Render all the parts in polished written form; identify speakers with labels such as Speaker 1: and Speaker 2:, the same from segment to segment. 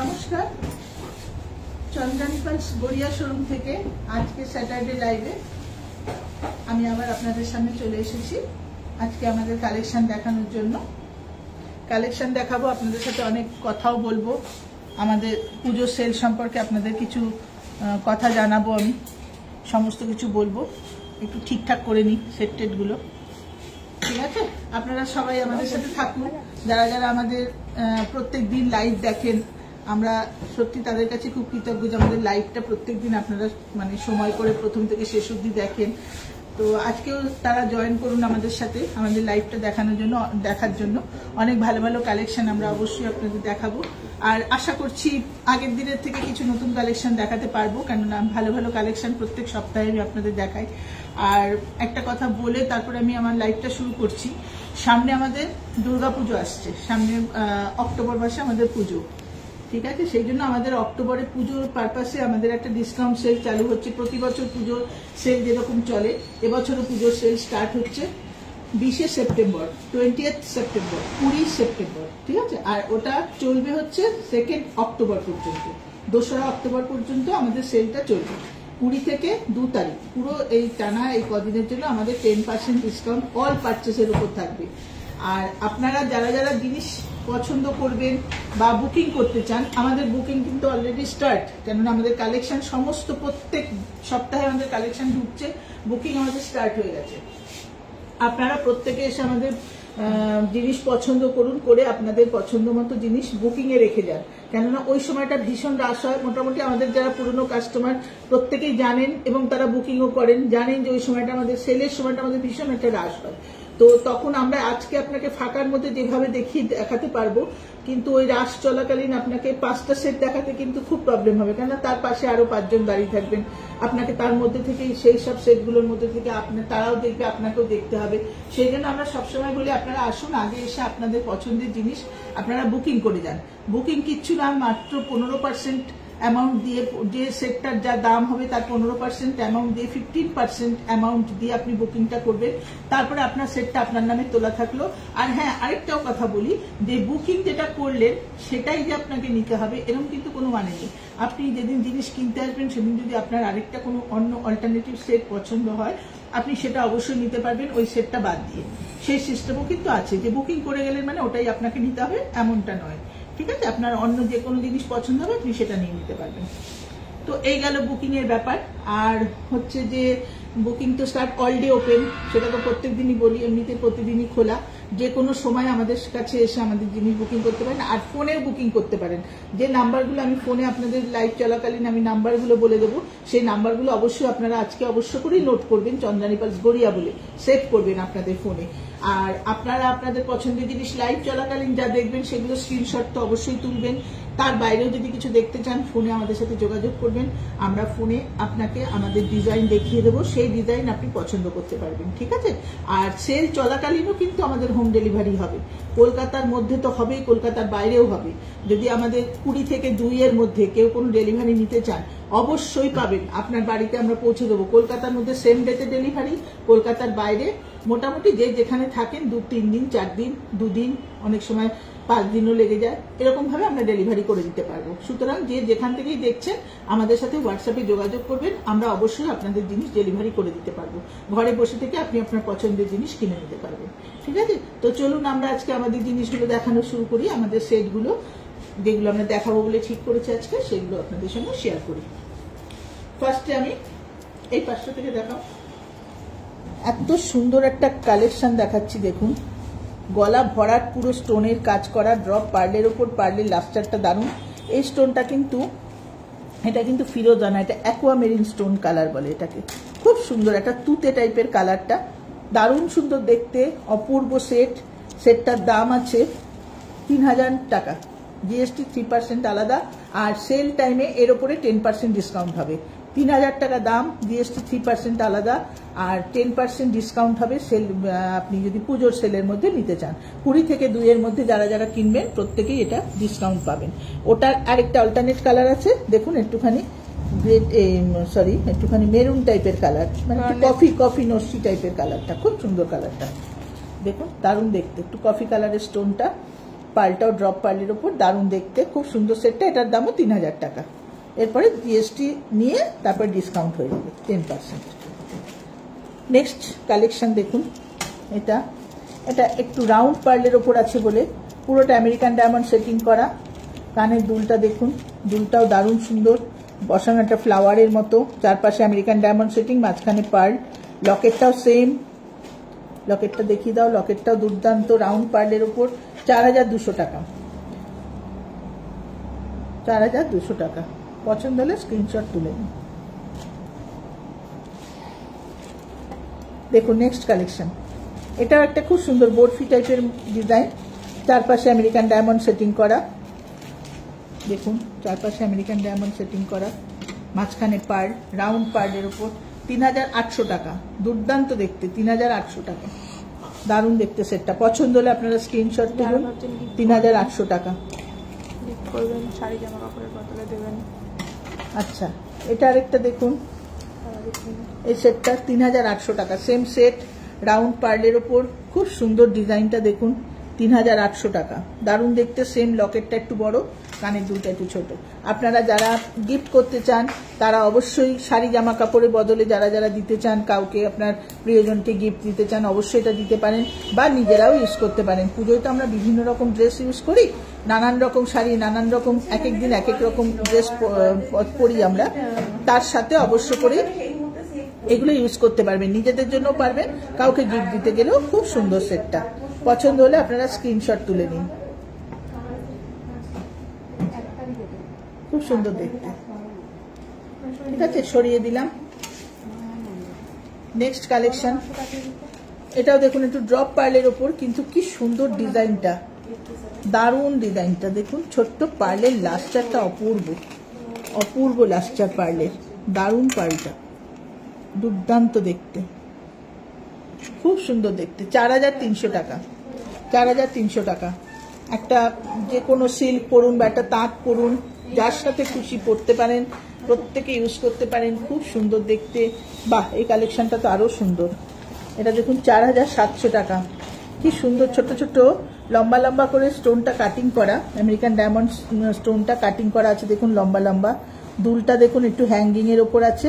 Speaker 1: নমস্কার, Chandrani pulse Garia showroom থেকে আজকে স্যাটারডে লাইভে আমি আবার আপনাদের সামনে চলে এসেছি। আজকে আমাদের কালেকশন দেখানোর জন্য কালেকশন দেখাবো, আপনাদের সাথে অনেক কথাও বলবো। আমাদের পুজো সেল সম্পর্কে আপনাদের কিছু কথা জানাবো, আমি সমস্ত কিছু বলবো। একটু ঠিকঠাক করে নিই সেট টেটগুলো, ঠিক আছে? আপনারা সবাই আমাদের সাথে থাকুন। যারা যারা আমাদের প্রত্যেক দিন লাইভ দেখেন, আমরা সত্যি তাদের কাছে খুব কৃতজ্ঞ যে আমাদের লাইভটা প্রত্যেক দিন আপনারা মানে সময় করে প্রথম থেকে শেষ অবধি দেখেন। তো আজকেও তারা জয়েন করুন আমাদের সাথে, আমাদের লাইভটা দেখার জন্য। অনেক ভালো ভালো কালেকশন আমরা অবশ্যই আপনাদের দেখাবো, আর আশা করছি আগের দিনের থেকে কিছু নতুন কালেকশন দেখাতে পারবো, কেননা ভালো ভালো কালেকশন প্রত্যেক সপ্তাহে আমি আপনাদের দেখাই। আর একটা কথা বলে তারপরে আমি আমার লাইভটা শুরু করছি। সামনে আমাদের দুর্গাপুজো আসছে, সামনে অক্টোবর মাসে আমাদের পুজো, ঠিক আছে? সেই জন্য আমাদের অক্টোবরে পুজোর পারপাসে আমাদের একটা ডিসকাউন্ট সেল চালু হচ্ছে। প্রতি বছর পুজোর সেল যেরকম চলে, এবছরও পুজোর সেল স্টার্ট হচ্ছে 20 সেপ্টেম্বর, 20 সেপ্টেম্বর, 20 সেপ্টেম্বর, ঠিক আছে? আর ওটা চলবে হচ্ছে 2 অক্টোবর পর্যন্ত, 2রা অক্টোবর পর্যন্ত আমাদের সেলটা চলবে। 20 থেকে 2 তারিখ পুরো এই টানা এই কদিনের জন্য আমাদের 10% ডিসকাউন্ট অল পারচেসের উপর থাকবে। আর আপনারা যারা যারা জিনিস পছন্দ করবেন বা বুকিং করতে চান, আমাদের বুকিং কিন্তু অলরেডি স্টার্ট, কেননা আমাদের কালেকশন সমস্ত প্রত্যেক সপ্তাহে আমাদের কালেকশন ঢুকছে, বুকিং আমাদের স্টার্ট হয়ে গেছে। আপনারা প্রত্যেকে এসে আমাদের জিনিস পছন্দ করুন, করে আপনাদের পছন্দ মতো জিনিস বুকিং এ রেখে যান, কেননা ওই সময়টা ভীষণ রাশ হয়। মোটামুটি আমাদের যারা পুরনো কাস্টমার প্রত্যেকেই জানেন এবং তারা বুকিংও করেন, জানেন যে ওই সময়টা আমাদের সেলের সময়টা আমাদের ভীষণ একটা রাশ হয়। তো তখন আমরা আজকে আপনাকে ফাঁকার মধ্যে যেভাবে দেখাতে পারবো, কিন্তু ওই রাশ চলাকালীন আপনাকে 5টা সেট দেখাতে কিন্তু খুব প্রবলেম হবে, কেননা তার পাশে আরো 5 জন দাঁড়িয়ে থাকবেন। আপনাকে তার মধ্যে থেকে সেই সব সেটগুলোর মধ্যে থেকে তারাও দেখবে, আপনাকেও দেখতে হবে। সেই জন্য আমরা সবসময় বলি আপনারা আসুন, আগে এসে আপনাদের পছন্দের জিনিস আপনারা বুকিং করে যান। বুকিং কিচ্ছু না, মাত্র 15% অ্যামাউন্ট দিয়ে, যে সেটটার যা দাম হবে তার 15% অ্যামাউন্ট দিয়ে 15% অ্যামাউন্ট দিয়ে আপনি বুকিংটা করবেন। তারপরে আপনার সেটটা আপনার নামে তোলা থাকলো। আর হ্যাঁ, আরেকটাও কথা বলি, যে বুকিং যেটা করলেন সেটাই যে আপনাকে নিতে হবে এরকম কিন্তু কোনো মানে নেই। আপনি যেদিন জিনিস কিনতে আসবেন সেদিন যদি আপনার আরেকটা কোনো অন্য অল্টারনেটিভ সেট পছন্দ হয়, আপনি সেটা অবশ্যই নিতে পারবেন ওই সেটটা বাদ দিয়ে। সেই সিস্টেমও কিন্তু আছে যে বুকিং করে গেলেন মানে ওটাই আপনাকে নিতে হবে, এমনটা নয়, ঠিক আছে? আপনার অন্য যে কোনো জিনিস পছন্দ হবে আপনি সেটা নিয়ে নিতে পারবেন। তো এই গেল বুকিং এর ব্যাপার। আর হচ্ছে যে বুকিং তো স্টার্ট অল ডে ওপেন, সেটা তো প্রত্যেক দিনই বলি, এমনিতে প্রতিদিনই খোলা। যে কোনো সময় আমাদের কাছে এসে আমাদের জিনিস বুকিং করতে পারেন, আর ফোনের বুকিং করতে পারেন। যে নাম্বারগুলো আমি ফোনে আপনাদের লাইভ চলাকালীন আমি নাম্বারগুলো বলে দেবো, সেই নাম্বারগুলো অবশ্যই আপনারা আজকে অবশ্য করেই নোট করবেন, চন্দ্রানী পালস গড়িয়া বলে সেভ করবেন আপনাদের ফোনে। আর আপনারা আপনাদের পছন্দের জিনিস লাইভ চলাকালীন যা দেখবেন সেগুলো স্ক্রিনশট তো অবশ্যই তুলবেন। তার বাইরেও যদি কিছু দেখতে চান ফোনে আমাদের সাথে যোগাযোগ করবেন, আমরা ফোনে আপনাকে আমাদের ডিজাইন দেখিয়ে দেবো, সেই ডিজাইন আপনি পছন্দ করতে পারবেন, ঠিক আছে? আর সেল চলাকালীনও কিন্তু আমাদের হোম ডেলিভারি হবে। কলকাতার মধ্যে তো হবেই, কলকাতার বাইরেও হবে। যদি আমাদের 20 থেকে 2 এর মধ্যে কেউ কোনো ডেলিভারি নিতে চান অবশ্যই পাবেন, আপনার বাড়িতে আমরা পৌঁছে দেবো। কলকাতার মধ্যে সেম ডেতে ডেলিভারি, কলকাতার বাইরে মোটামুটি যে যেখানে থাকেন 2-3 দিন, 4 দিন, 2 দিন, অনেক সময় 5 দিনও লেগে যায়, এরকম ভাবে আমরা ডেলিভারি করে দিতে পারবো। সুতরাং যে যেখান থেকেই দেখছেন আমাদের সাথে হোয়াটসঅ্যাপে যোগাযোগ করবেন, আমরা অবশ্যই আপনাদের জিনিস ডেলিভারি করে দিতে পারবো। ঘরে বসে থেকে আপনি আপনার পছন্দের জিনিস কিনে নিতে পারবেন, ঠিক আছে? তো চলুন আমরা আজকে আমাদের জিনিসগুলো দেখানো শুরু করি। আমাদের সেটগুলো যেগুলো আমরা দেখাবো বলে ঠিক করেছি আজকে, সেগুলো আপনাদের সঙ্গে শেয়ার করি। ফার্স্টে আমি এই পাশটা থেকে দেখাবো। এত সুন্দর একটা কালেকশন দেখাচ্ছি, দেখুন। গলা ভরাট পুরো স্টোনের কাজ করা, ড্রপ পার্লের ওপর পার্লের লাস্টারটা দারুণ। এই স্টোনটা কিন্তু, এটা কিন্তু ফিরোজানা, এটা অ্যাকোয়ামেরিন স্টোন কালার বলে এটাকে। খুব সুন্দর একটা তুতে টাইপের কালারটা, দারুণ সুন্দর দেখতে, অপূর্ব সেট। সেটটার দাম আছে 3000 টাকা, জিএসটি 3% আলাদা। আর সেল টাইমে এর ওপরে 10% ডিসকাউন্ট হবে। 3000 টাকা দাম, জিএসটি 3% আলাদা, আর 10% ডিসকাউন্ট হবে সেল, আপনি যদি পুজোর সেলের মধ্যে নিতে চান। 20 থেকে 2 এর মধ্যে যারা যারা কিনবেন প্রত্যেকেই এটা ডিসকাউন্ট পাবেন। ওটার আরেকটা অল্টারনেট কালার আছে, দেখুন, একটুখানি একটুখানি মেরুন টাইপের কালার, মানে কফি নস্যি টাইপের কালারটা, খুব সুন্দর কালারটা, দেখুন, দারুণ দেখতে, একটু কফি কালারের স্টোনটা। পার্লটাও ড্রপ পার্লের ওপর, দারুণ দেখতে, খুব সুন্দর সেটটা। এটার দামও 3000 টাকা। এরপরে জিএসটি নিয়ে তারপর ডিসকাউন্ট হয়ে যাবে 10%। নেক্সট কালেকশন দেখুন, এটা একটু রাউন্ড পার্লের ওপর আছে বলে পুরোটা আমেরিকান ডায়মন্ড সেটিং করা। কানের দুলটা দেখুন, দুলটাও দারুণ সুন্দর, বসানো একটা ফ্লাওয়ারের মতো, চারপাশে আমেরিকান ডায়মন্ড সেটিং, মাঝখানে পার্ল। লকেটটাও সেম, লকেটটা দেখিয়ে দাও। লকেটটাও দুর্দান্ত, রাউন্ড পার্লের ওপর, 4200 টাকা। 4200 টাকা। পছন্দ হলে স্ক্রিনশট তুলে নিন। দেখুন নেক্সট কালেকশন, এটাও একটা খুব সুন্দর বরফি টাইপের ডিজাইন, চারপাশে আমেরিকান ডায়মন্ড সেটিং করা। দেখুন চারপাশে আমেরিকান ডায়মন্ড সেটিং করা, মাঝখানে পার্ল, রাউন্ড পার্লের ওপর, 3800 টাকা। দুর্দান্ত দেখতে, 3800 টাকা, দারুণ দেখতে সেটটা। পছন্দ হলে আপনারা স্ক্রিনশট তুলুন। 3800 টাকা।
Speaker 2: শাড়ি জামা কাপড়ের বদলে দেবেন।
Speaker 1: আচ্ছা, এটা আরেকটা দেখুন, এই সেটটা 3800 টাকা। সেম সেট, রাউন্ড পার্লের ওপর, খুব সুন্দর ডিজাইনটা দেখুন, 3800 টাকা, দারুণ দেখতে। সেম, লকেটটা একটু বড়, কানের দুলটা একটু ছোট। আপনারা যারা গিফট করতে চান তারা অবশ্যই শাড়ি জামা কাপড়ের বদলে যারা যারা দিতে চান, কাউকে আপনার প্রিয়জনকে গিফট দিতে চান, অবশ্যই এটা দিতে পারেন, বা নিজেরাও ইউজ করতে পারেন। পুজোয় তো আমরা বিভিন্ন রকম ড্রেস ইউজ করি, নানান রকম শাড়ি, নানান রকম, এক এক দিন এক এক রকম ড্রেস পরি আমরা, তার সাথে অবশ্য করে এগুলো ইউজ করতে পারবেন, নিজেদের জন্য পারবেন, কাউকে গিফট দিতে গেলেও খুব সুন্দর সেটটা। পছন্দ হলে আপনারা স্ক্রিনশট তুলে নিন। খুব সুন্দর দেখতে, ঠিক আছে, সরিয়ে দিলাম। নেক্সট কালেকশন, এটাও দেখুন একটু ড্রপ পার্লের ওপর, কিন্তু কি সুন্দর ডিজাইনটা, দারুণ ডিজাইনটা দেখুন। ছোট্ট পার্লের লাস্টারটা অপূর্ব, অপূর্ব লাস্টার পার্লের, দারুণ পার্লটা, দুর্দান্ত দেখতে, খুব সুন্দর দেখতে। 4300 টাকা। 4300 টাকা। একটা যে কোনো সিল্ক পরুন বা একটা তাঁত পরুন, যার সাথে খুশি পরতে পারেন, প্রত্যেকে ইউজ করতে পারেন, খুব সুন্দর দেখতে। বাহ, এই কালেকশনটা তো আরো সুন্দর। এটা দেখুন 4700 টাকা। কি সুন্দর ছোট ছোট লম্বা লম্বা করে স্টোনটা কাটিং করা, আমেরিকান ডায়মন্ড স্টোনটা কাটিং করা আছে দেখুন, লম্বা লম্বা। দুলটা দেখুন একটু হ্যাঙ্গিং এর ওপর আছে,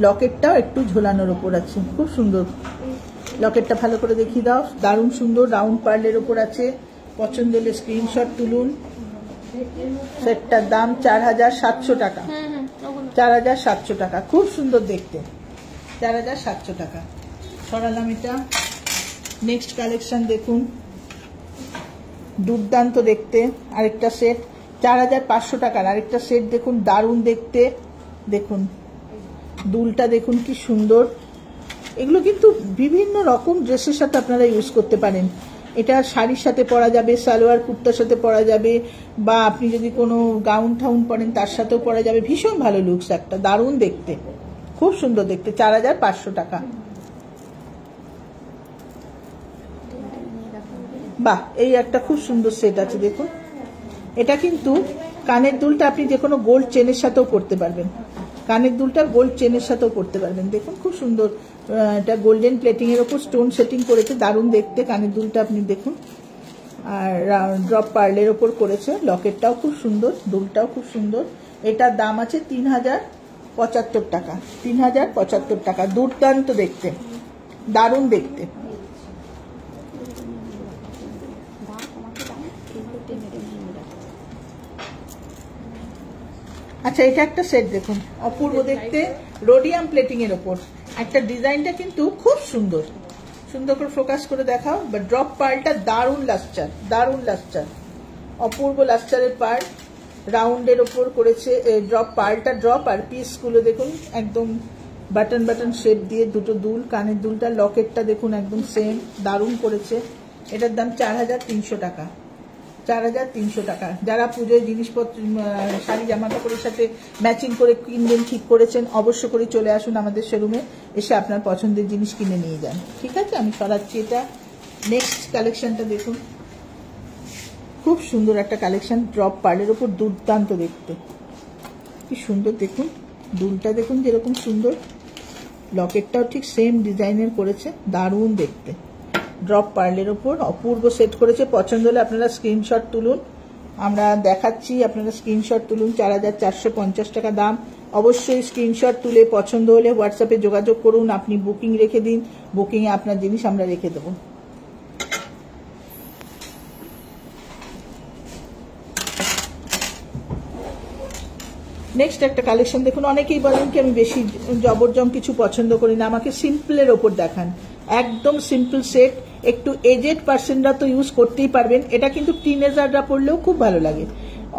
Speaker 1: লকেটটাও একটু ঝোলানোর ওপর আছে, খুব সুন্দর। লকেটটা ভালো করে দেখিয়ে দাও, দারুণ সুন্দর, রাউন্ড পার্লের ওপর আছে। পছন্দ হলে স্ক্রিনশট তুলুন। সেটটার দাম 4700 টাকা। 4700 টাকা, খুব সুন্দর দেখতে, 4700 টাকা। সরালাম এটা। নেক্সট কালেকশন দেখুন, দুর্দান্ত দেখতে আরেকটা সেট, 4500 টাকার আরেকটা সেট দেখুন, দারুণ দেখতে। দেখুন দুলটা দেখুন কি সুন্দর। এগুলো কিন্তু বিভিন্ন রকম ড্রেসের সাথে আপনারা ইউজ করতে পারেন। এটা শাড়ির সাথে পরা যাবে, সালোয়ার কুর্তার সাথে পরা যাবে, বা আপনি যদি কোনো গাউন ঠাউন পরেন তার সাথেও পরা যাবে। ভীষণ ভালো লুকস একটা, দারুণ দেখতে, খুব সুন্দর দেখতে। 4500 টাকা। বাহ, এই একটা খুব সুন্দর সেট আছে দেখুন। এটা কিন্তু কানের দুলটা আপনি যে কোনো গোল্ড চেনের সাথেও পরতে পারবেন, কানের দুলটা গোল্ড চেনের সাথেও পরতে পারবেন। দেখুন খুব সুন্দর, এটা গোল্ডেন প্লেটিং এর উপর স্টোন সেটিং করেছে, দারুণ দেখতে। কানের দুলটা আপনি দেখুন, আর ড্রপ পার্লের ওপর করেছে। লকেটটাও খুব সুন্দর, দুলটাও খুব সুন্দর। এটার দাম আছে 3075 টাকা। 3075 টাকা, দুর্দান্ত দেখতে, দারুণ দেখতে। আচ্ছা, এটা একটা সেট দেখুন, অপূর্ব দেখতে, রোডিয়াম প্লেটিং এর ওপর। একটা ডিজাইনটা কিন্তু খুব সুন্দর, সুন্দর করে ফোকাস করে দেখাও। বা ড্রপ পার্লটা দারুণ লাস্টার, দারুণ লাস্টার, অপূর্ব লাস্টারের পার্ল, রাউন্ডের ওপর করেছে। ড্রপ পার্লটা ড্রপ, আর পিসগুলো দেখুন একদম বাটন বাটন শেপ দিয়ে, দুটো দুল, কানের দুলটা, লকেটটা দেখুন একদম সেম, দারুণ করেছে। এটার দাম 4300 টাকা। 4300 টাকা। যারা পুজোয় জিনিসপত্র, শাড়ি জামা কাপড়ের সাথে ম্যাচিং করে কিনবেন ঠিক করেছেন, অবশ্য করে চলে আসুন আমাদের শোরুমে, এসে আপনার পছন্দের জিনিস কিনে নিয়ে যান। ঠিক আছে, আমি সরাচ্ছি এটা। নেক্সট কালেকশনটা দেখুন, খুব সুন্দর একটা কালেকশন, ড্রপ পার্লের ওপর, দুর্দান্ত দেখতে, কি সুন্দর দেখুন। দুলটা দেখুন যেরকম সুন্দর, লকেটটাও ঠিক সেম ডিজাইনের করেছে, দারুণ দেখতে, ড্রপ পার্লের ওপর অপূর্ব সেট করেছে। পছন্দ হলে আপনারা স্ক্রিনশট তুলুন, আমরা দেখাচ্ছি, আপনারা স্ক্রিনশট তুলুন। 4450 টাকা দাম। অবশ্যই স্ক্রিনশট তুলে পছন্দ হলে হোয়াটসঅ্যাপে যোগাযোগ করুন, আপনি বুকিং রেখে দিন, বুকিংয়ে আপনার জিনিস আমরা রেখে দেবো। নেক্সট একটা কালেকশন দেখুন। অনেকেই বলেন কি আমি বেশি জবরজং কিছু পছন্দ করি না, আমাকে সিম্পলের ওপর দেখান। একদম সিম্পল সেট, একটু এজেড পার্সনরা তো ইউজ করতেই পারবেন। এটা কিন্তু টিনেজাররা পরলেও খুব ভালো লাগে।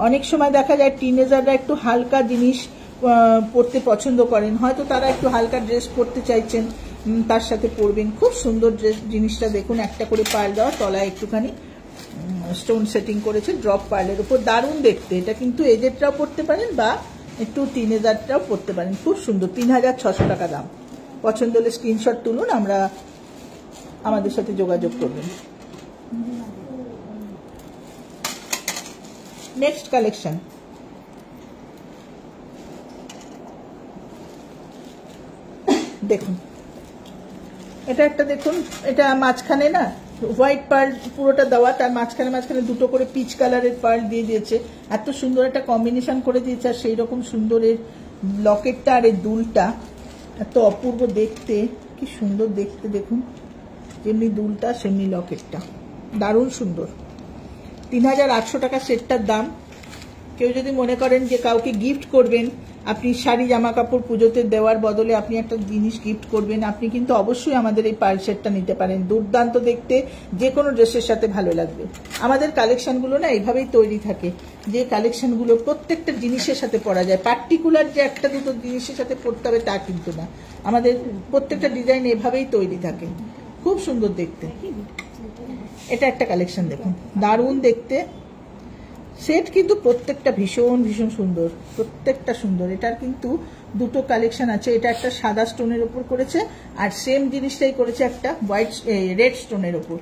Speaker 1: অনেক সময় দেখা যায় টিনেজাররা একটু হালকা জিনিস পরতে পছন্দ করেন, হয়তো তারা একটু হালকা ড্রেস পরতে চাইছেন, তার সাথে পরবেন। খুব সুন্দর ড্রেস। জিনিসটা দেখুন, একটা করে পার্ল দেওয়া, তলায় একটুখানি স্টোন সেটিং করেছে ড্রপ পার্লের উপর। দারুণ দেখতে। এটা কিন্তু এজেডরাও পরতে পারেন বা একটু টিনেজারটাও পরতে পারেন। খুব সুন্দর। 3600 টাকা দাম। পছন্দ হলে স্ক্রিনশট তুলুন, আমরা আমাদের সাথে যোগাযোগ করবেন। নেক্সট কালেকশন দেখুন। এটা একটা দেখুন, এটা মাঝখানে না হোয়াইট পার্ল পুরোটা দেওয়া, তার মাঝখানে মাঝখানে দুটো করে পিচ কালারের পার্ল দিয়ে দিয়েছে। এত সুন্দর একটা কম্বিনেশন করে দিয়েছে, আর সেই রকম সুন্দরের লকেটটা আর এই দুলটা এত অপূর্ব দেখতে। কি সুন্দর দেখতে দেখুন, যেমনি দুলটা সেমনি লকেটটা, দারুণ সুন্দর। 3800 টাকা সেটটার দাম। কেউ যদি মনে করেন যে কাউকে গিফট করবেন, আপনি শাড়ি জামা কাপড় পুজোতে দেওয়ার বদলে আপনি একটা জিনিস গিফট করবেন, আপনি কিন্তু অবশ্যই আমাদের এই পার্ল সেটটা নিতে পারেন। দুর্দান্ত দেখতে, যে কোনো ড্রেসের সাথে ভালো লাগবে। আমাদের কালেকশনগুলো না এইভাবেই তৈরি থাকে, যে কালেকশনগুলো প্রত্যেকটা জিনিসের সাথে পরা যায়। পার্টিকুলার যে একটা দুটো জিনিসের সাথে পরতে হবে তা কিন্তু না, আমাদের প্রত্যেকটা ডিজাইন এভাবেই তৈরি থাকে। খুব সুন্দর দেখতে। এটা একটা কালেকশন দেখুন, দারুণ দেখতে। সেট কিন্তু প্রত্যেকটা ভীষণ ভীষণ সুন্দর, প্রত্যেকটা সুন্দর। এটার কিন্তু দুটো কালেকশন আছে। এটা একটা সাদা স্টোনের উপর করেছে, আর সেম জিনিসটাই করেছে একটা হোয়াইট রেড স্টোনের উপর।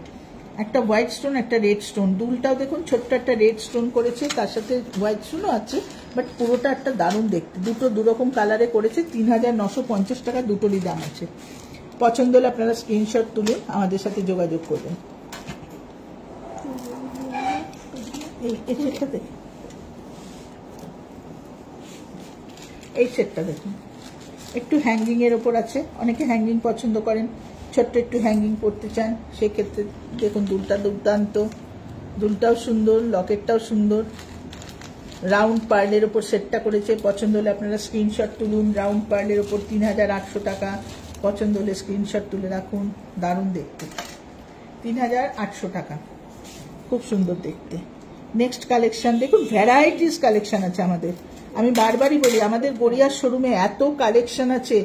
Speaker 1: একটা হোয়াইট স্টোন, একটা রেড স্টোন। দুলটাও দেখুন, ছোট্ট একটা রেড স্টোন করেছে, তার সাথে হোয়াইট স্টোনও আছে, বাট পুরোটা একটা দারুণ দেখতে। দুটো দুরকম কালারে করেছে। 3950 টাকা দুটোরই দাম আছে। পছন্দ হলে আপনারা স্ক্রিনশট তুলুন, আমাদের সাথে যোগাযোগ করবেন। এই সেটটা দেখুন, একটু হ্যাঙ্গিং এর ওপর আছে। অনেকে হ্যাঙ্গিং পছন্দ করেন, ছোট্ট একটু হ্যাঙ্গিং করতে চান, সেক্ষেত্রে দেখুন দুলটা দুর্দান্ত। দুলটাও সুন্দর, লকেটটাও সুন্দর। রাউন্ড পার্লের ওপর সেটটা করেছে। পছন্দ হলে আপনারা স্ক্রিনশট তুলুন। রাউন্ড পার্লের ওপর 3800 টাকা। পছন্দ হলে স্ক্রিনশট তুলে রাখুন। দারুণ দেখতে। 3800 টাকা, খুব সুন্দর দেখতে। নেক্সট কালেকশন দেখুন, ভ্যারাইটিস কালেকশন আছে আমাদের। আমি বারবারই বলি, আমাদের গড়িয়ার শোরুমে এত কালেকশন আছে।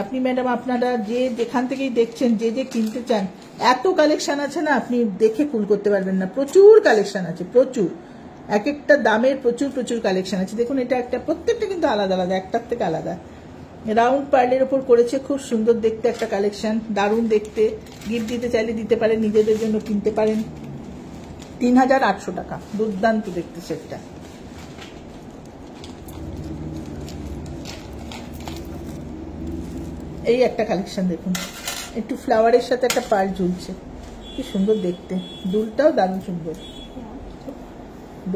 Speaker 1: আপনি ম্যাডাম, আপনারা যে যেখান থেকেই দেখছেন, যে যে কিনতে চান, এত কালেকশন আছে না, আপনি দেখে কুল করতে পারবেন না। প্রচুর কালেকশন আছে, প্রচুর। এক একটা দামের প্রচুর প্রচুর কালেকশন আছে। দেখুন, এটা একটা, প্রত্যেকটা কিন্তু আলাদা আলাদা, একটার থেকে আলাদা। রাউন্ড পার্লের ওপর করেছে, খুব সুন্দর দেখতে একটা কালেকশন, দারুণ দেখতে। গিফট দিতে চাইলে দিতে পারেন, নিজেদের জন্য কিনতে পারেন। 3800 টাকা, দুর্দান্ত দেখতে সেটটা। এই একটা কালেকশন দেখুন, একটু ফ্লাওয়ারের সাথে একটা পার্ল ঝুলছে, কি সুন্দর দেখতে। দুলটাও দারুণ সুন্দর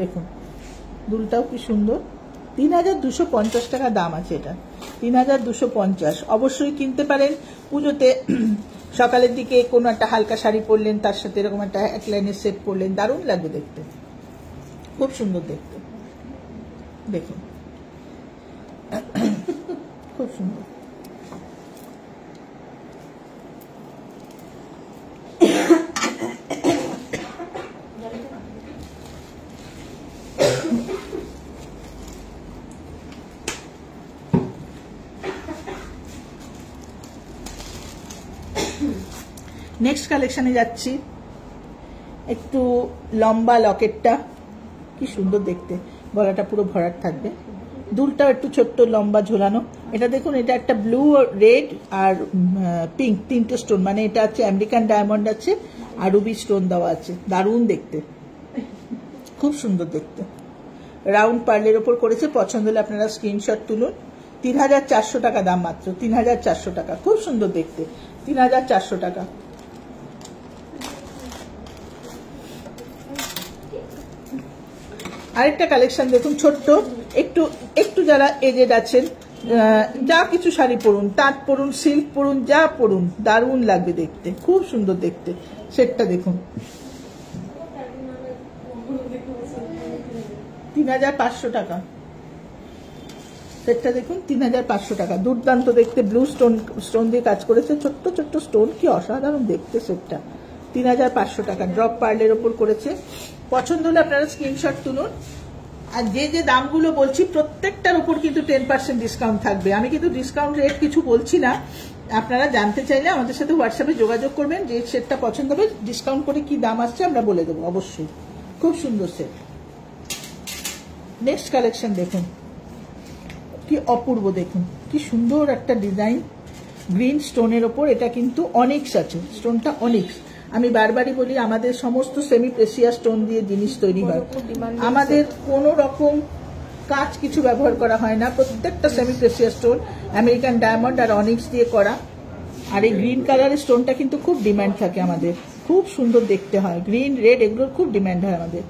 Speaker 1: দেখুন, দুলটাও কি সুন্দর। 3250 টাকা দাম আছে এটা। 3250। অবশ্যই কিনতে পারেন পুজোতে। সকালের দিকে কোনো একটা হালকা শাড়ি পরলেন, তার সাথে এরকম একটা এক লাইনের সেট পরলেন, দারুণ লাগবে দেখতে, খুব সুন্দর দেখতে। দেখুন, খুব সুন্দর। নেক্সট কালেকশনে যাচ্ছি। একটু লম্বা লকেটটা, কি সুন্দর দেখতে। গলাটা পুরো ভরাট থাকবে, দুলটাও একটু ছোট্ট লম্বা ঝোলানো। এটা দেখুন, এটা একটা ব্লু, রেড আর পিঙ্ক, তিনটে স্টোন, মানে এটা আছে আমেরিকান ডায়মন্ড আছে আর রুবি স্টোন দেওয়া আছে। দারুণ দেখতে, খুব সুন্দর দেখতে। রাউন্ড পার্লের ওপর করেছে। পছন্দ হলে আপনারা স্ক্রিনশট তুলুন। 3400 টাকা দাম মাত্র। 3400 টাকা, খুব সুন্দর দেখতে। 3400 টাকা। আরেকটা কালেকশন দেখুন, ছোট্ট একটু একটু যারা এজেড আছেন, যা কিছু শাড়ি পরুন, তাঁত পরুন, সিল্ক পরুন, যা পরুন দারুণ লাগবে দেখতে, খুব সুন্দর দেখতে। সেটটা দেখুন 3500 টাকা। সেটটা দেখুন 3500 টাকা, দুর্দান্ত দেখতে, ব্লু স্টোন দিয়ে কাজ করেছে, ছোট্ট ছোট্ট স্টোন, কি অসাধারণ দেখতে সেটটা। 3500 টাকা, ড্রপ পার্লের ওপর করেছে। পছন্দ হলে আপনারা স্ক্রিনশট তুলুন। আর যে যে দামগুলো বলছি প্রত্যেকটার উপর কিন্তু 10% ডিসকাউন্ট থাকবে। আমি কিন্তু ডিসকাউন্ট রেট কিছু বলছি না, আপনারা জানতে চাইলে আমাদের সাথে হোয়াটসঅ্যাপে যোগাযোগ করবেন, যে সেটটা পছন্দ হবে ডিসকাউন্ট করে কি দাম আসছে আমরা বলে দেবো অবশ্যই। খুব সুন্দর সেট। নেক্সট কালেকশন দেখুন, কি অপূর্ব, দেখুন কি সুন্দর একটা ডিজাইন, গ্রিন স্টোনের ওপর। এটা কিন্তু অনিক্স আছে, স্টোনটা অনিক্স। আমি বারবারই বলি আমাদের সমস্ত সেমি প্রেসিয়াস স্টোন দিয়ে জিনিস তৈরি হয়, আমাদের কোনো রকম কাজ কিছু ব্যবহার করা হয় না, প্রত্যেকটা semi precious stone American diamond আর অনিক্স দিয়ে করা। আর এই গ্রিন কালারের স্টোনটা কিন্তু খুব ডিমান্ড থাকে আমাদের, খুব সুন্দর দেখতে হয়, গ্রিন রেড এগুলোর খুব ডিমান্ড হয় আমাদের।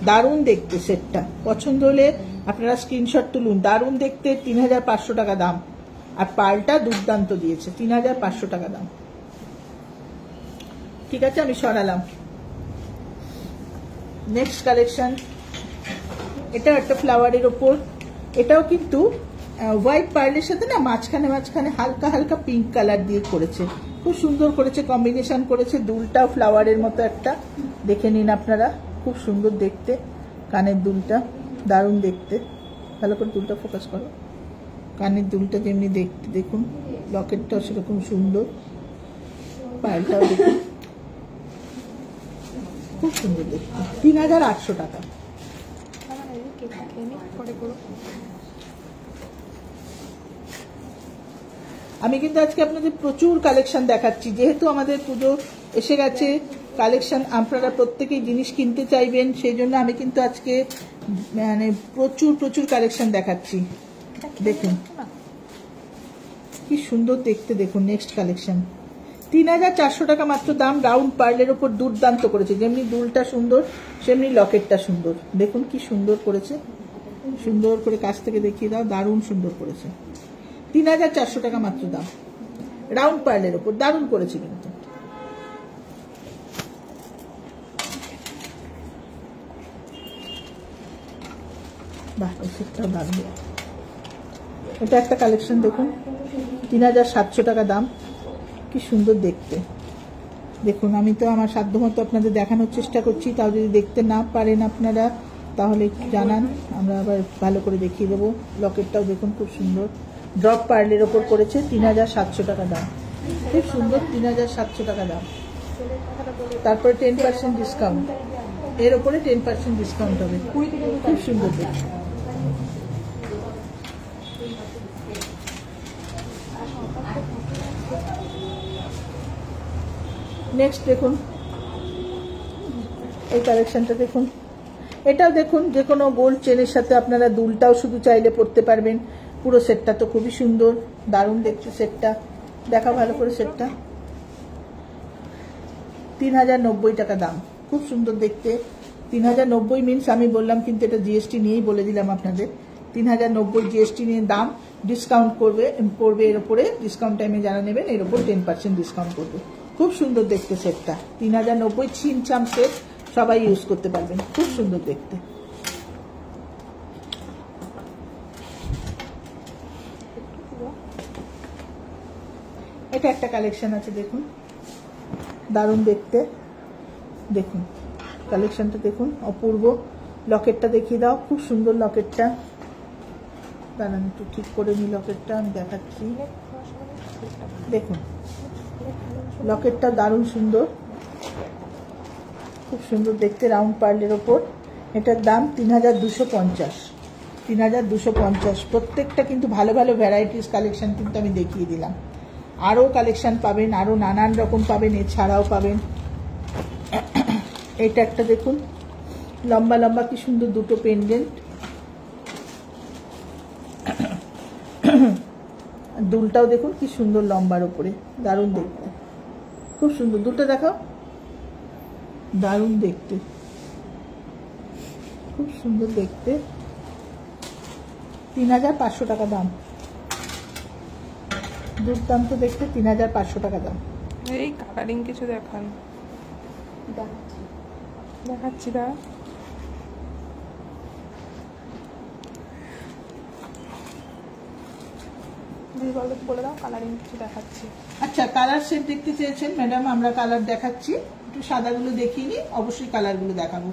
Speaker 1: দারুণ দেখতে সেটটা, পছন্দ হলে আপনারা স্ক্রিনশট তুলুন। দারুণ দেখতে, 3500 টাকা দাম। আর পার্লটা দুর্দান্ত দিয়েছে, 3500 টাকা দাম। ঠিক আছে, আমি সরালাম। নেক্সট কালেকশন, এটা একটা ফ্লাওয়ারের ওপর, এটাও কিন্তু হোয়াইট পার্লের সাথে না মাঝখানে মাঝখানে হালকা হালকা পিঙ্ক কালার দিয়ে করেছে, খুব সুন্দর করেছে, কম্বিনেশন করেছে। দুলটাও ফ্লাওয়ারের মতো একটা, দেখে নিন আপনারা, খুব সুন্দর দেখতে। কানের দুলটা দারুণ দেখতে, ভালো করে দুলটা ফোকাস করো। কানের দুলটা যেমনি দেখতে দেখুন, লকেটটাও সেরকম সুন্দর, পায়েলটাও দেখুন খুব সুন্দর দেখতে। 3800 টাকা। আমি কিন্তু আজকে আপনাদের প্রচুর কালেকশন দেখাচ্ছি, যেহেতু আমাদের পুজো এসে গেছে, কালেকশন আপনারা প্রত্যেকেই জিনিস কিনতে চাইবেন, সেই জন্য আমি কিন্তু আজকে মানে প্রচুর প্রচুর কালেকশন দেখাচ্ছি। দেখুন কি সুন্দর দেখতে, দেখুন নেক্সট কালেকশন 3400 টাকা মাত্র দাম। রাউন্ড পার্লের ওপর দুর্দান্ত করেছে, যেমনি দুলটা সুন্দর সেমনি লকেটটা সুন্দর, দেখুন কি সুন্দর করেছে, সুন্দর করে কাছ থেকে দেখিয়ে দাও, দারুণ সুন্দর করেছে। 3400 টাকা মাত্র দাম, রাউন্ড পার্লের ওপর দারুণ করেছে কিন্তু। বাহ, সেটাও দারুণ। এটা একটা কালেকশন দেখুন, 3700 টাকা দাম, কি সুন্দর দেখতে। দেখুন আমি তো আমার সাধ্যমতো আপনাদের দেখানোর চেষ্টা করছি, তাও যদি দেখতে না পারেন আপনারা তাহলে একটু জানান, আমরা আবার ভালো করে দেখিয়ে দেবো। লকেটটাও দেখুন খুব সুন্দর, ড্রপ পার্লের ওপর করেছে, 3700 টাকা দাম, খুব সুন্দর, 3700 টাকা দাম। তারপরে 10% ডিসকাউন্ট, এর ওপরে 10% ডিসকাউন্ট হবে, খুব সুন্দর দেখতে। নেক্সট দেখুন এই কালেকশনটা দেখুন, এটাও দেখুন যে কোনো গোল্ড চেনের সাথে আপনারা দুলটাও শুধু চাইলে পরতে পারবেন। পুরো সেটটা তো খুবই সুন্দর, দারুণ দেখতে সেটটা, দেখা ভালো করে সেটটা। 3090 টাকা দাম, খুব সুন্দর দেখতে। 3090 মিনস আমি বললাম কিন্তু এটা জিএসটি নিয়েই বলে দিলাম আপনাদের, 3090 জিএসটি নিয়ে দাম। ডিসকাউন্ট পড়বে এর উপরে, ডিসকাউন্ট টাইমে যারা নেবেন এর উপর 10% ডিসকাউন্ট করবে। খুব সুন্দর দেখতে সেটটা, 3090 ছিমছাম সেট, সবাই ইউজ করতে পারবেন, খুব সুন্দর দেখতে। এটা একটা কালেকশন আছে দেখুন, দারুণ দেখতে, দেখুন কালেকশনটা দেখুন, অপূর্ব। লকেটটা দেখিয়ে দাও, খুব সুন্দর লকেটটা, দাঁড়ান একটু ঠিক করে নি, লকেটটা আমি দেখাচ্ছি। দেখুন লকেটটা দারুণ সুন্দর, খুব সুন্দর দেখতে, রাউন্ড পার্লের ওপর। এটার দাম 3250, 3250। প্রত্যেকটা কিন্তু ভালো ভালো ভ্যারাইটিস কালেকশন কিন্তু আমি দেখিয়ে দিলাম, আরও কালেকশন পাবেন, আরও নানান রকম পাবেন, এছাড়াও পাবেন। এটা একটা দেখুন, লম্বা লম্বা কি সুন্দর দুটো পেন্ডেন্ট, দুলটাও দেখুন কি সুন্দর লম্বার উপরে, দারুণ দেখতে, খুব সুন্দর। দুলটা দেখাও, দারুণ দেখতে। খুব সুন্দর দেখতে, 3500 টাকা দাম। দুর্দান্ত দেখতে, 3500 টাকা দাম।
Speaker 2: এই কালারিং কিছু দেখান, দেখাচ্ছি দা। বলে দাও কালারিং কিছু দেখাচ্ছি।
Speaker 1: আচ্ছা, কালার সেট দেখতে চেয়েছেন ম্যাডাম, আমরা কালার দেখাচ্ছি। একটু সাদাগুলো দেখিয়ে নিই, অবশ্যই কালারগুলো দেখাবো।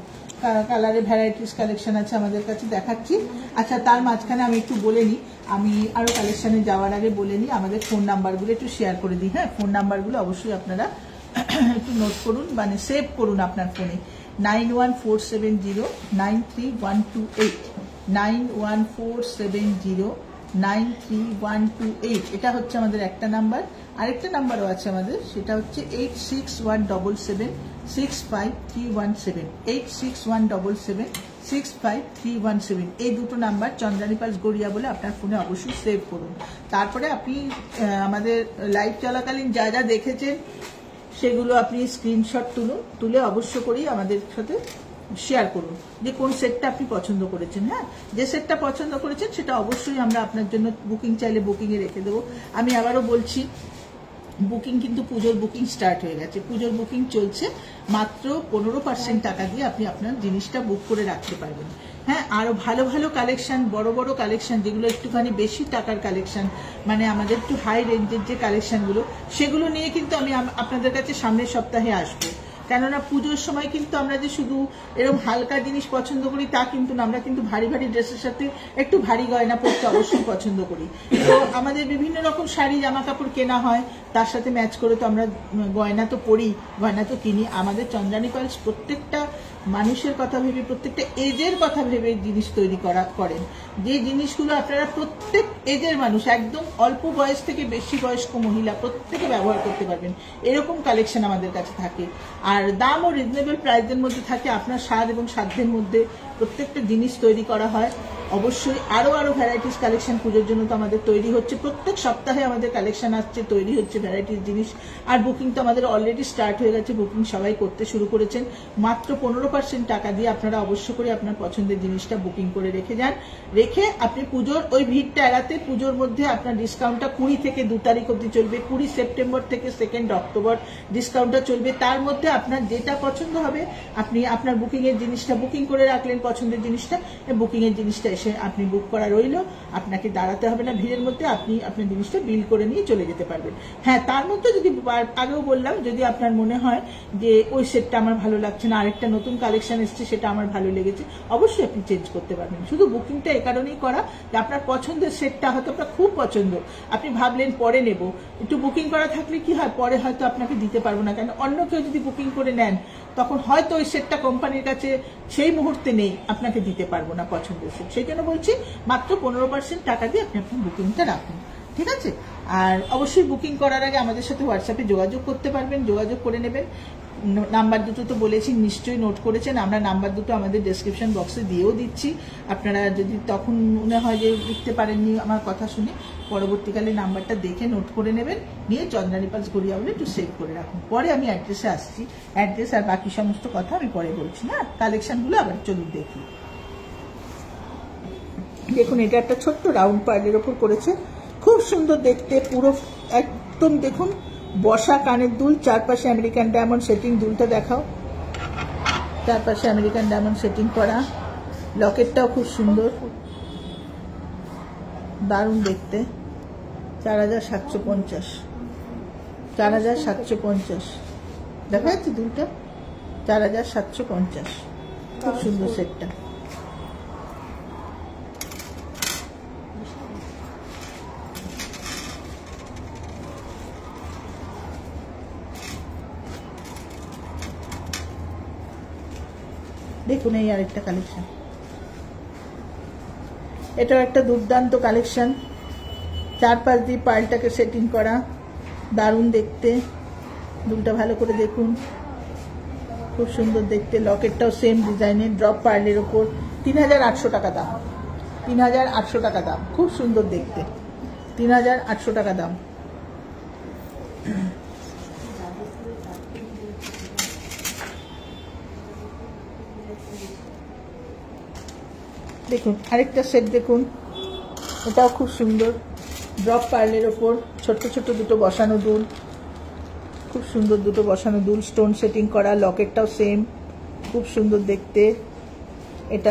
Speaker 1: কালারের ভ্যারাইটিস কালেকশন আছে আমাদের কাছে, দেখাচ্ছি। আচ্ছা, তার মাঝখানে আমি একটু বলে নিই, আমি আরো কালেকশনে যাওয়ার আগে বলে নিই, আমাদের ফোন নাম্বারগুলো একটু শেয়ার করে দিই। হ্যাঁ, ফোন নাম্বারগুলো অবশ্যই আপনারা একটু নোট করুন, মানে সেভ করুন আপনার ফোনে। 9147093128, 9147093128, এটা হচ্ছে আমাদের একটা নাম্বার। আরেকটা নাম্বারও আছে আমাদের, সেটা হচ্ছে 8617765317, 8617765317। এই দুটো নাম্বার চন্দ্রানী পালস গড়িয়া বলে আপনার ফোনে অবশ্যই সেভ করুন। তারপরে আপনি আমাদের লাইভ চলাকালীন যা যা দেখেছেন সেগুলো আপনি স্ক্রিনশট তুলে অবশ্য করেই আমাদের সাথে শেয়ার করুন যে কোন সেটটা আপনি পছন্দ করেছেন। হ্যাঁ, যে সেটটা পছন্দ করেছেন সেটা অবশ্যই আমরা আপনার জন্য বুকিং চাইলে বুকিংয়ে রেখে দেবো। আমি আবারও বলছি, বুকিং কিন্তু পুজোর বুকিং স্টার্ট হয়ে গেছে, পুজোর বুকিং চলছে। মাত্র 15% টাকা দিয়ে আপনি আপনার জিনিসটা বুক করে রাখতে পারবেন। হ্যাঁ, আরো ভালো ভালো কালেকশন, বড় বড় কালেকশন, যেগুলো একটুখানি বেশি টাকার কালেকশন, মানে আমাদের একটু হাই রেঞ্জের যে কালেকশনগুলো, সেগুলো নিয়ে কিন্তু আমি আপনাদের কাছে সামনের সপ্তাহে আসবো। কেননা পুজোর সময় কিন্তু আমরা যে শুধু এরকম হালকা জিনিস পছন্দ করি তা কিন্তু না, আমরা কিন্তু ভারী ভারী ড্রেসের সাথে একটু ভারী গয়না পরতে অবশ্যই পছন্দ করি। তো আমাদের বিভিন্ন রকম শাড়ি জামা কাপড় কেনা হয়, তার সাথে ম্যাচ করে তো আমরা গয়না তো পরি, গয়না তো কিনি। আমাদের চন্দ্রানী পালস প্রত্যেকটা মানুষের কথা ভেবে, প্রত্যেকটা এজের কথা ভেবে জিনিস তৈরি করেন। যে জিনিসগুলো আপনারা প্রত্যেক এজের মানুষ, একদম অল্প বয়স থেকে বেশি বয়স্ক মহিলা প্রত্যেকে ব্যবহার করতে পারবেন, এরকম কালেকশন আমাদের কাছে থাকে। আর দামও রিজনেবল প্রাইসের মধ্যে থাকে, আপনার স্বাদ এবং সাধ্যের মধ্যে প্রত্যেকটা জিনিস তৈরি করা হয়। অবশ্যই আরো ভ্যারাইটিস কালেকশন পুজোর জন্য তো আমাদের তৈরি হচ্ছে, প্রত্যেক সপ্তাহে আমাদের কালেকশন আসছে, তৈরি হচ্ছে ভ্যারাইটিস জিনিস। আর বুকিং তো আমাদের অলরেডি স্টার্ট হয়ে গেছে, বুকিং সবাই করতে শুরু করেছেন। মাত্র 15% টাকা দিয়ে আপনারা অবশ্য করে আপনার পছন্দের জিনিসটা বুকিং করে রেখে যান। রেখে আপনি পুজোর ওই ভিড়টা এড়াতে, পুজোর মধ্যে আপনার ডিসকাউন্টটা 20 থেকে 2 তারিখ অবধি চলবে, 20 সেপ্টেম্বর থেকে 2 অক্টোবর ডিসকাউন্টটা চলবে। তার মধ্যে আপনার যেটা পছন্দ হবে আপনি আপনার বুকিং এর জিনিসটা বুকিং করে রাখলেন, পছন্দের জিনিসটা, বুকিং এর জিনিসটা এসে আপনি বুক করা রইল, আপনাকে দাঁড়াতে হবে না ভিড়ের মধ্যে, আপনি আপনার জিনিসটা বিল করে নিয়ে চলে যেতে পারবেন। হ্যাঁ, তার মধ্যে যদি আগেও বললাম, যদি আপনার মনে হয় যে ওই সেটটা আমার ভালো লাগছে না, আরেকটা নতুন কালেকশন এসছে সেটা আমার ভালো লেগেছে, অবশ্যই আপনি চেঞ্জ করতে পারবেন। শুধু বুকিংটা এই কারণেই করা যে আপনার পছন্দের সেটটা হয়তো আপনার খুব পছন্দ, আপনি ভাবলেন পরে নেব, একটু বুকিং করা থাকলে কি হয়, পরে হয়তো আপনাকে দিতে পারবো না, কারণ অন্য কেউ যদি বুকিং করে নেন তখন হয়তো ওই সেটটা কোম্পানির কাছে সেই মুহূর্তে নেই, আপনাকে দিতে পারবো না পছন্দের সেট। সেই জন্য বলছি মাত্র 15% টাকা দিয়ে আপনি আপনার বুকিংটা রাখুন, ঠিক আছে? আর অবশ্যই বুকিং করার আগে আমাদের সাথে হোয়াটসঅ্যাপে যোগাযোগ করতে পারবেন, যোগাযোগ করে নেবেন। নাম্বার দুটো তো বলেছি, নিশ্চয়ই নোট করেছেন। আমরা নাম্বার দুটো আমাদের ডেসক্রিপশন বক্সে দিয়েও দিচ্ছি, আপনারা যদি তখন মনে হয় যে লিখতে পারেননি আমার কথা শুনে, পরবর্তীকালে নাম্বারটা দেখে নোট করে নেবেন, নিয়ে চন্দ্রানী পালস গড়িয়া বলে একটু সেভ করে রাখুন। পরে আমি অ্যাড্রেসে আসছি, অ্যাড্রেস আর বাকি সমস্ত কথা আমি পরে বলছি। না, কালেকশনগুলো আবার চলুন দেখি। দেখুন, এটা একটা ছোট্ট রাউন্ড পার্লের ওপর করেছে, খুব সুন্দর দেখতে, পুরো একদম দেখুন বসা কানের দুল, চারপাশে আমেরিকান ডায়মন্ড সেটিং, দুলটা দেখাও, চারপাশে আমেরিকান ডায়মন্ড সেটিং করা, লকেটটাও খুব সুন্দর, দারুণ দেখতে। 4750, 4750 দেখা যাচ্ছে দুলটা, 4750, খুব সুন্দর সেটটা। দেখুন, এই আরেকটা কালেকশন, এটাও একটা দুর্দান্ত কালেকশন, চারপাশ দিয়ে পার্লটাকে সেটিং করা, দারুণ দেখতে, দুলটা ভালো করে দেখুন, খুব সুন্দর দেখতে। লকেটটাও সেম ডিজাইনের, ড্রপ পার্লের ওপর, 3800 টাকা দাম, 3800 টাকা দাম, খুব সুন্দর দেখতে, 3800 টাকা দাম। দেখুন আরেকটা সেট দেখুন, এটাও খুব সুন্দর, ড্রপ পার্লের ওপর ছোট্ট ছোট্ট দুটো বসানো দুল, খুব সুন্দর দুটো বসানো দুল, স্টোন সেটিং করা, লকেটটাও সেম, খুব সুন্দর দেখতে। এটা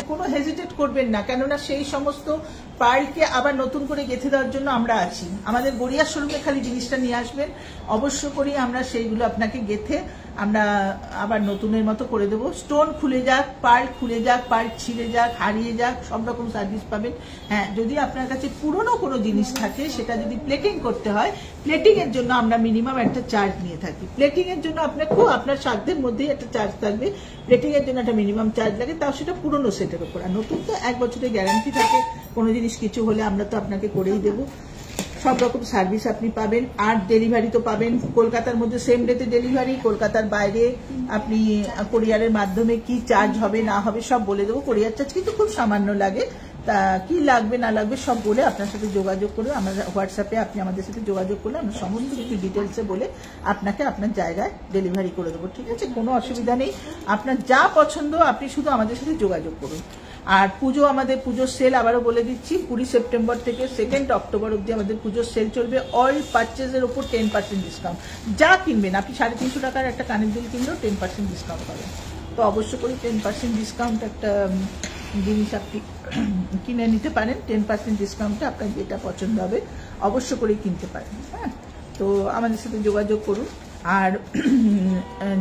Speaker 1: কোনো হেজিটেট করবেন না, কেননা সেই সমস্ত পাড়কে আবার নতুন করে গেঁথে দেওয়ার জন্য আমরা আছি। আমাদের গড়িয়া শোরুমে খালি জিনিসটা নিয়ে আসবেন, অবশ্য করেই আমরা সেইগুলো আপনাকে গেঁথে আমরা আবার নতুনের মতো করে দেবো। স্টোন খুলে যাক, পার্ল খুলে যাক, পার্ল ছিঁড়ে যাক, হারিয়ে যাক, সব রকম সার্ভিস পাবেন। হ্যাঁ, যদি আপনার কাছে পুরনো কোনো জিনিস থাকে সেটা যদি প্লেটিং করতে হয়, প্লেটিং এর জন্য আমরা মিনিমাম একটা চার্জ নিয়ে থাকি। প্লেটিং এর জন্য আপনার সাধ্যের মধ্যেই একটা চার্জ থাকবে। প্লেটিং এর জন্য একটা মিনিমাম চার্জ লাগে, তাও সেটা পুরনো সেটের উপর। আর নতুন তো 1 বছরের গ্যারান্টি থাকে, কোনো জিনিস কিছু হলে আমরা তো আপনাকে করেই দেবো। সব রকম সার্ভিস আপনি পাবেন। আর ডেলিভারি তো পাবেন কলকাতার মধ্যে সেম ডেতে ডেলিভারি, কলকাতার বাইরে আপনি কোরিয়ারের মাধ্যমে কি চার্জ হবে না হবে সব বলে দেবো। কোরিয়ার চার্জ কিন্তু খুব সামান্য লাগে, তা কি লাগবে না লাগবে সব বলে আপনার সাথে যোগাযোগ করে, আমরা হোয়াটসঅ্যাপে আপনি আমাদের সাথে যোগাযোগ করলে আমরা সমস্ত কিছু ডিটেলসে বলে আপনাকে আপনার জায়গায় ডেলিভারি করে দেবো। ঠিক আছে, কোনো অসুবিধা নেই। আপনার যা পছন্দ আপনি শুধু আমাদের সাথে যোগাযোগ করুন। আর পুজো, আমাদের পুজোর সেল আবারও বলে দিচ্ছি, 20 সেপ্টেম্বর থেকে 2 অক্টোবর অব্দি আমাদের পুজোর সেল চলবে। অল পারচেজের ওপর 10% ডিসকাউন্ট। যা কিনবেন, আপনি 350 টাকার একটা কানের দুল কিনলেও 10% ডিসকাউন্ট পাবেন। তো অবশ্য করে 10% ডিসকাউন্ট একটা জিনিস আপনি কিনে নিতে পারেন। 10% ডিসকাউন্টে আপনার যেটা পছন্দ হবে অবশ্য করেই কিনতে পারেন। হ্যাঁ, তো আমাদের সাথে যোগাযোগ করুন। আর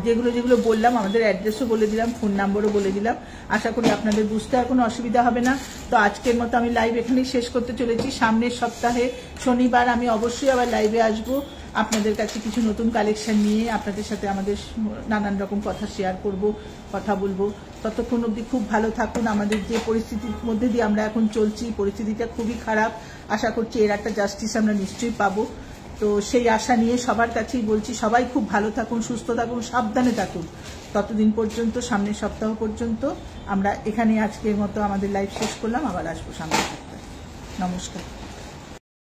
Speaker 1: যেগুলো বললাম, আমাদের অ্যাড্রেসও বলে দিলাম, ফোন নাম্বারও বলে দিলাম। আশা করি আপনাদের বুঝতে আর কোনো অসুবিধা হবে না। তো আজকের মতো আমি লাইভ এখানেই শেষ করতে চলেছি। সামনের সপ্তাহে শনিবার আমি অবশ্যই আবার লাইভে আসবো, আপনাদের কাছে কিছু নতুন কালেকশন নিয়ে আপনাদের সাথে আমাদের নানান রকম কথা শেয়ার করব, কথা বলবো। ততক্ষণ অবধি খুব ভালো থাকুন। আমাদের যে পরিস্থিতির মধ্যে দিয়ে আমরা এখন চলছি, পরিস্থিতিটা খুবই খারাপ। আশা করছি এর একটা জাস্টিস আমরা নিশ্চয়ই পাবো। তো সেই আশা নিয়ে সবার কাছেই বলছি, সবাই খুব ভালো থাকুন, সুস্থ থাকুন, সাবধানে থাকুন। ততদিন পর্যন্ত, সামনের সপ্তাহ পর্যন্ত আমরা এখানে আজকের মতো আমাদের লাইভ শেষ করলাম। আবার আসবো সামনের সপ্তাহে। নমস্কার।